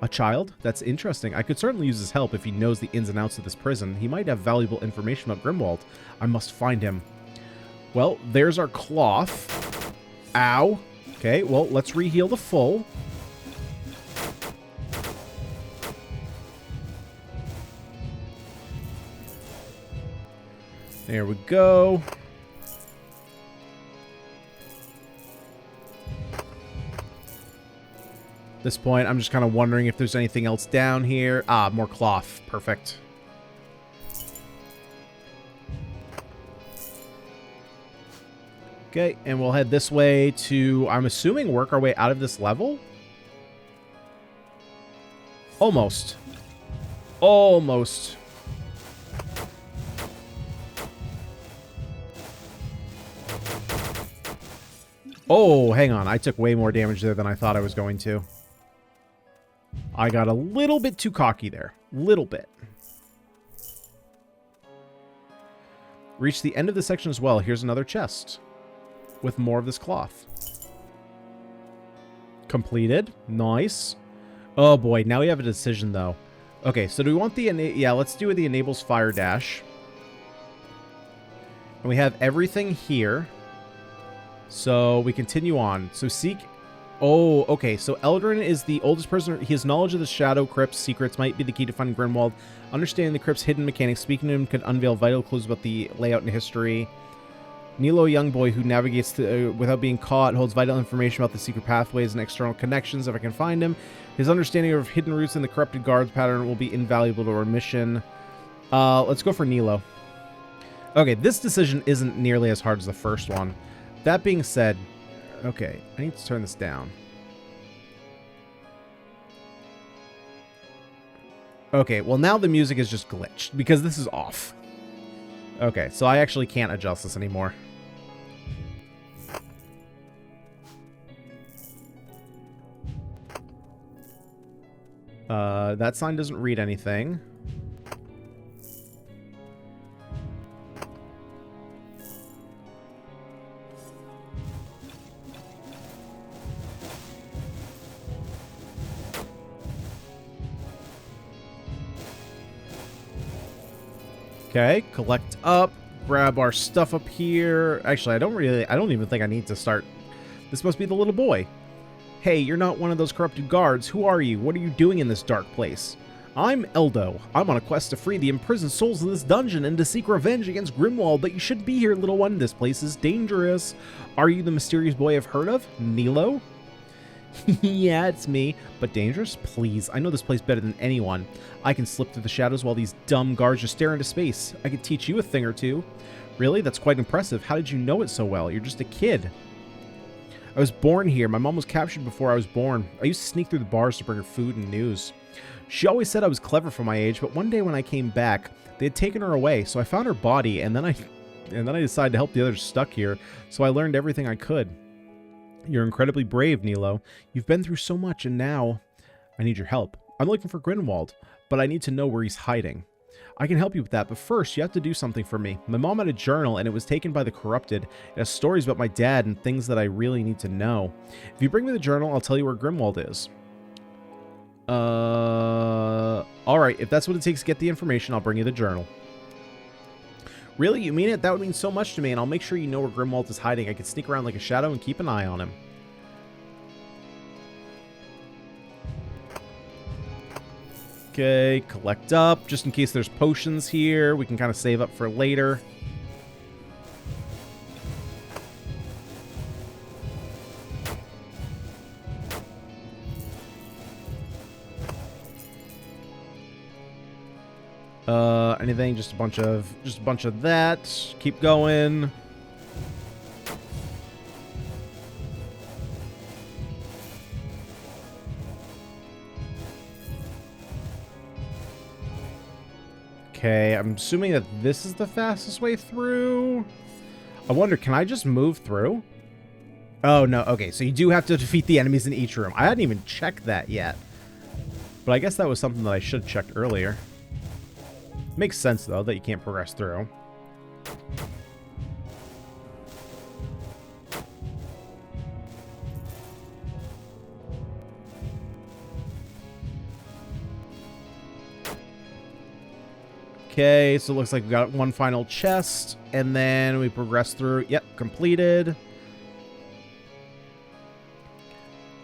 Speaker 1: A child? That's interesting. I could certainly use his help if he knows the ins and outs of this prison. He might have valuable information about Grimwald. I must find him. Well, there's our cloth. Ow. Okay, well, let's reheal the full. There we go. At this point, I'm just kind of wondering if there's anything else down here. Ah, more cloth. Perfect. Okay, and we'll head this way to, I'm assuming, work our way out of this level? Almost. Almost. Oh, hang on. I took way more damage there than I thought I was going to. I got a little bit too cocky there. Little bit. Reach the end of the section as well. Here's another chest with more of this cloth. Completed. Nice. Oh boy, now we have a decision though. Okay, so do we want the... Yeah, let's do the enables fire dash. And we have everything here. So we continue on. So seek... Oh, okay. So Eldrin is the oldest prisoner. His knowledge of the Shadow Crypt's secrets might be the key to finding Grimwald. Understanding the Crypt's hidden mechanics, speaking to him could unveil vital clues about the layout and history. Nilo, a young boy who navigates without being caught, holds vital information about the secret pathways and external connections if I can find him. His understanding of hidden routes in the corrupted guards pattern will be invaluable to our mission. Let's go for Nilo. Okay, this decision isn't nearly as hard as the first one. That being said, okay, I need to turn this down. Okay, well now the music is just glitched because this is off. Okay, so I actually can't adjust this anymore. That sign doesn't read anything. Okay, collect up, grab our stuff up here. Actually, I don't even think I need to start. This must be the little boy. Hey, you're not one of those corrupted guards. Who are you? What are you doing in this dark place? I'm Eldo. I'm on a quest to free the imprisoned souls in this dungeon and to seek revenge against Grimwald, but you shouldn't be here, little one. This place is dangerous. Are you the mysterious boy I've heard of? Nilo? Yeah, it's me. But dangerous? Please, I know this place better than anyone. I can slip through the shadows while these dumb guards just stare into space. I could teach you a thing or two. Really? That's quite impressive. How did you know it so well? You're just a kid. I was born here. My mom was captured before I was born. I used to sneak through the bars to bring her food and news. She always said I was clever for my age, but one day when I came back, they had taken her away, so I found her body, and then I decided to help the others stuck here, so I learned everything I could. You're incredibly brave, Nilo. You've been through so much, and now I need your help. I'm looking for Grimwald, but I need to know where he's hiding. I can help you with that, but first, you have to do something for me. My mom had a journal, and it was taken by the corrupted. It has stories about my dad and things that I really need to know. If you bring me the journal, I'll tell you where Grimwald is. Alright, if that's what it takes to get the information, I'll bring you the journal. Really? You mean it? That would mean so much to me, and I'll make sure you know where Grimwald is hiding. I can sneak around like a shadow and keep an eye on him. Okay, collect up, just in case there's potions here. We can kind of save up for later. Anything? Just a bunch of that. Keep going. Okay, I'm assuming that this is the fastest way through. I wonder, can I just move through? Oh, no. Okay, so you do have to defeat the enemies in each room. I hadn't even checked that yet. But I guess that was something that I should have checked earlier. Makes sense, though, that you can't progress through. Okay, so it looks like we got one final chest, and then we progress through. Yep, completed.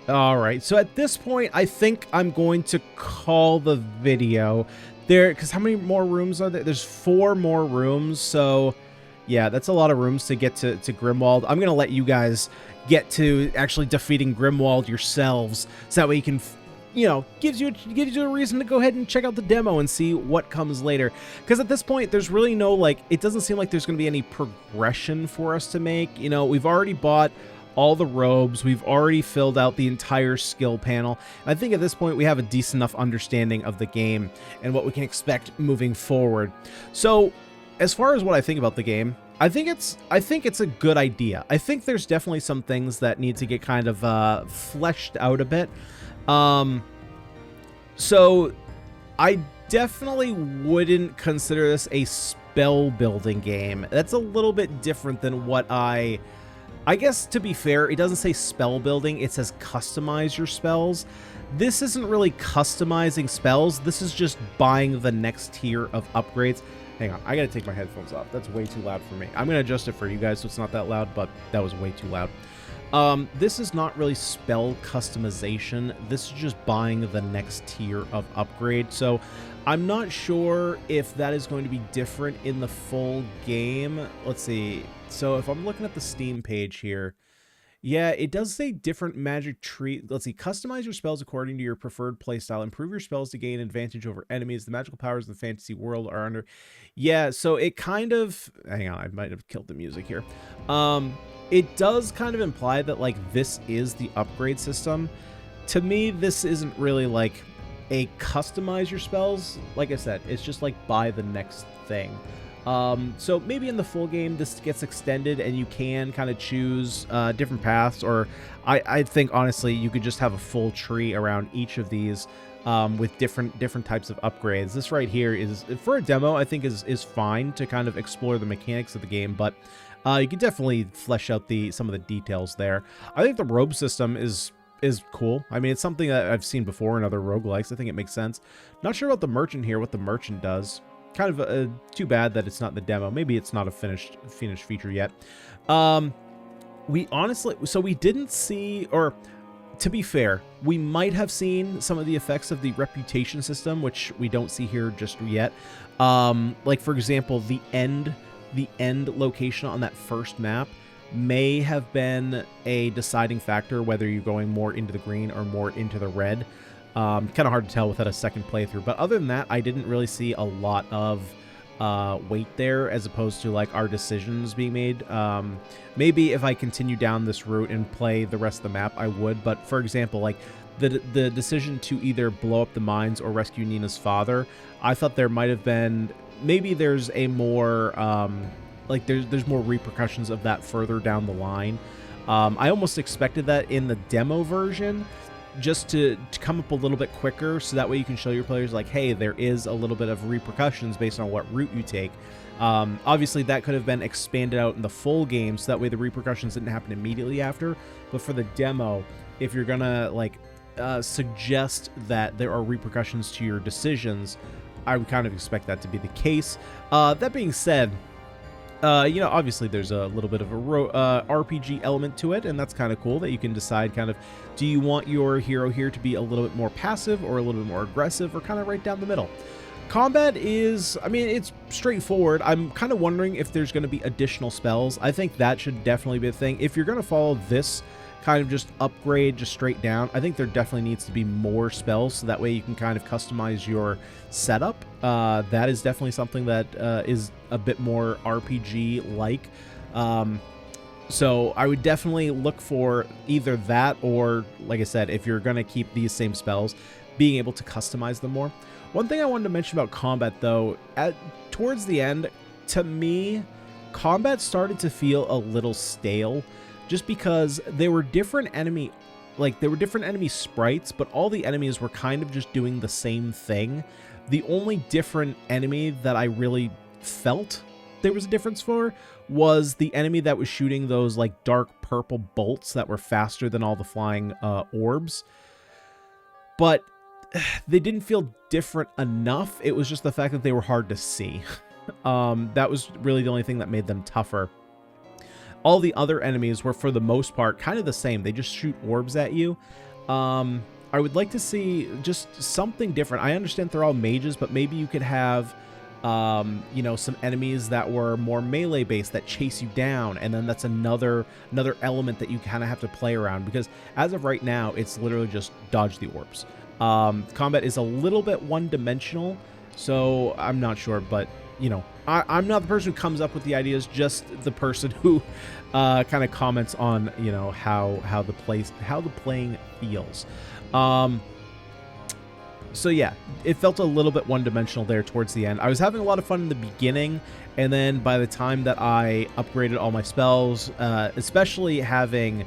Speaker 1: All right, so at this point, I think I'm going to call the video there, because how many more rooms are there? There's 4 more rooms, so yeah, that's a lot of rooms to get to Grimwald. I'm going to let you guys get to actually defeating Grimwald yourselves, so that way you can, you know, gives you a reason to go ahead and check out the demo and see what comes later. Because at this point, there's really no, like, it doesn't seem like there's going to be any progression for us to make. You know, we've already bought all the robes. We've already filled out the entire skill panel. And I think at this point, we have a decent enough understanding of the game and what we can expect moving forward. So, as far as what I think about the game, I think it's a good idea. I think there's definitely some things that need to get kind of fleshed out a bit. So I definitely wouldn't consider this a spell building game. That's a little bit different than what I guess, to be fair, it doesn't say spell building, it says customize your spells. This isn't really customizing spells, this is just buying the next tier of upgrades. Hang on, I gotta take my headphones off. That's way too loud for me. I'm gonna adjust it for you guys so it's not that loud, but that was way too loud. This is not really spell customization. This is just buying the next tier of upgrade. So I'm not sure if that is going to be different in the full game. Let's see. So if I'm looking at the Steam page here, yeah, it does say different magic tree. Let's see. Customize your spells according to your preferred playstyle. Improve your spells to gain advantage over enemies. The magical powers of the fantasy world are under. Yeah, so it kind of. Hang on, I might have killed the music here. It does kind of imply that, like, this is the upgrade system. To me, this isn't really like a customize your spells. Like I said, it's just like buy the next thing. So maybe in the full game this gets extended and you can kind of choose different paths, or I think honestly you could just have a full tree around each of these with different types of upgrades. This right here is, for a demo, I think is fine to kind of explore the mechanics of the game, but you can definitely flesh out some of the details there. I think the robe system is cool. I mean, it's something that I've seen before in other roguelikes. I think it makes sense. Not sure about the merchant here, what the merchant does. Kind of too bad that it's not in the demo. Maybe it's not a finished feature yet. We honestly, so we didn't see, or to be fair, we might have seen some of the effects of the reputation system, which we don't see here just yet. Like, for example, the end location on that first map may have been a deciding factor whether you're going more into the green or more into the red. Kind of hard to tell without a second playthrough, but other than that, I didn't really see a lot of weight there as opposed to like our decisions being made. Maybe if I continue down this route and play the rest of the map, I would, but for example, like the decision to either blow up the mines or rescue Nina's father, I thought there might have been, maybe there's a more like there's more repercussions of that further down the line. I almost expected that in the demo version, just to come up a little bit quicker, so that way you can show your players like, hey, there is a little bit of repercussions based on what route you take. Obviously that could have been expanded out in the full game, so that way the repercussions didn't happen immediately after. But for the demo, if you're gonna like suggest that there are repercussions to your decisions, I would kind of expect that to be the case. That being said, you know, obviously there's a little bit of a RPG element to it, and that's kind of cool that you can decide kind of, do you want your hero here to be a little bit more passive or a little bit more aggressive, or kind of right down the middle. Combat is, I mean, it's straightforward. I'm kind of wondering if there's going to be additional spells. I think that should definitely be a thing. If you're going to follow this kind of just upgrade just straight down. I think there definitely needs to be more spells, so that way you can kind of customize your setup. That is definitely something that is a bit more RPG-like. So I would definitely look for either that or, like I said, if you're going to keep these same spells, being able to customize them more. One thing I wanted to mention about combat, though, towards the end, to me, combat started to feel a little stale, just because there were different enemy sprites, but all the enemies were kind of just doing the same thing. The only different enemy that I really felt there was a difference for was the enemy that was shooting those like dark purple bolts that were faster than all the flying orbs. But they didn't feel different enough. It was just the fact that they were hard to see. That was really the only thing that made them tougher. All the other enemies were, for the most part, kind of the same. They just shoot orbs at you. I would like to see just something different. I understand they're all mages, but maybe you could have, you know, some enemies that were more melee based that chase you down, and then that's another element that you kind of have to play around, because as of right now, it's literally just dodge the orbs. Combat is a little bit one-dimensional, so I'm not sure, but you know, I'm not the person who comes up with the ideas, just the person who kind of comments on, you know, how the playing feels. So yeah, it felt a little bit one-dimensional there towards the end. I was having a lot of fun in the beginning, and then by the time that I upgraded all my spells, especially having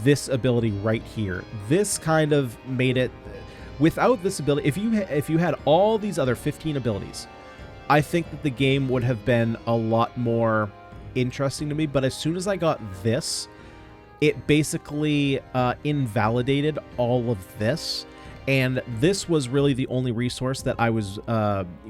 Speaker 1: this ability right here, this kind of made it. Without this ability, if you had all these other 15 abilities, I think that the game would have been a lot more interesting to me. But as soon as I got this, it basically invalidated all of this. And this was really the only resource that I was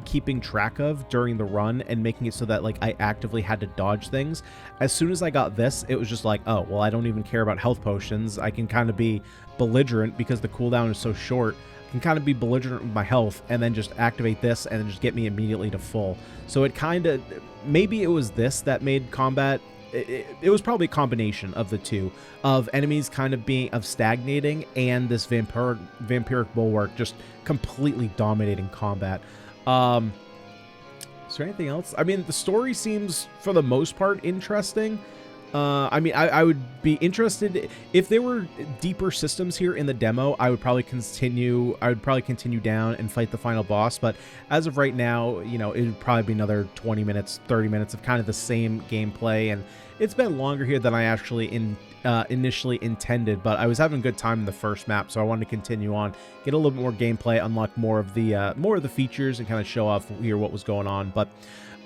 Speaker 1: keeping track of during the run and making it so that like I actively had to dodge things. As soon as I got this, it was just like, oh, well, I don't even care about health potions. I can kind of be belligerent because the cooldown is so short. I can kind of be belligerent with my health and then just activate this and then just get me immediately to full. So it kind of, maybe it was this that made combat. It was probably a combination of the two, of enemies kind of stagnating and this vampiric bulwark just completely dominating combat. Is there anything else? I mean, the story seems for the most part interesting. I mean, I would be interested if there were deeper systems here in the demo. I would probably continue down and fight the final boss. But as of right now, you know, it would probably be another 20 minutes, 30 minutes of kind of the same gameplay. And it's been longer here than I actually initially intended. But I was having a good time in the first map, so I wanted to continue on, get a little bit more gameplay, unlock more of the features, and kind of show off here what was going on. But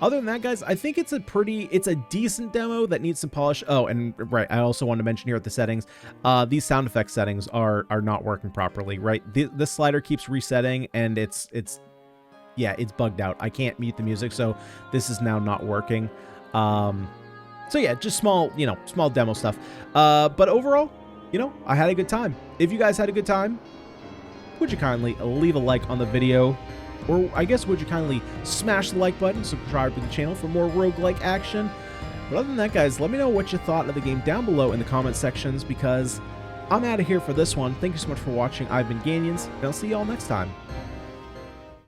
Speaker 1: other than that, guys, I think it's a decent demo that needs some polish. Oh, and right, I also wanted to mention here at the settings, these sound effect settings are not working properly, right? This slider keeps resetting, and it's bugged out. I can't mute the music, so this is now not working. So yeah, just small demo stuff. But overall, you know, I had a good time. If you guys had a good time, would you kindly leave a like on the video? Or I guess would you kindly smash the like button, subscribe to the channel for more roguelike action. But other than that, guys, let me know what you thought of the game down below in the comment sections, because I'm out of here for this one. Thank you so much for watching. I've been Ganyonz, and I'll see you all next time.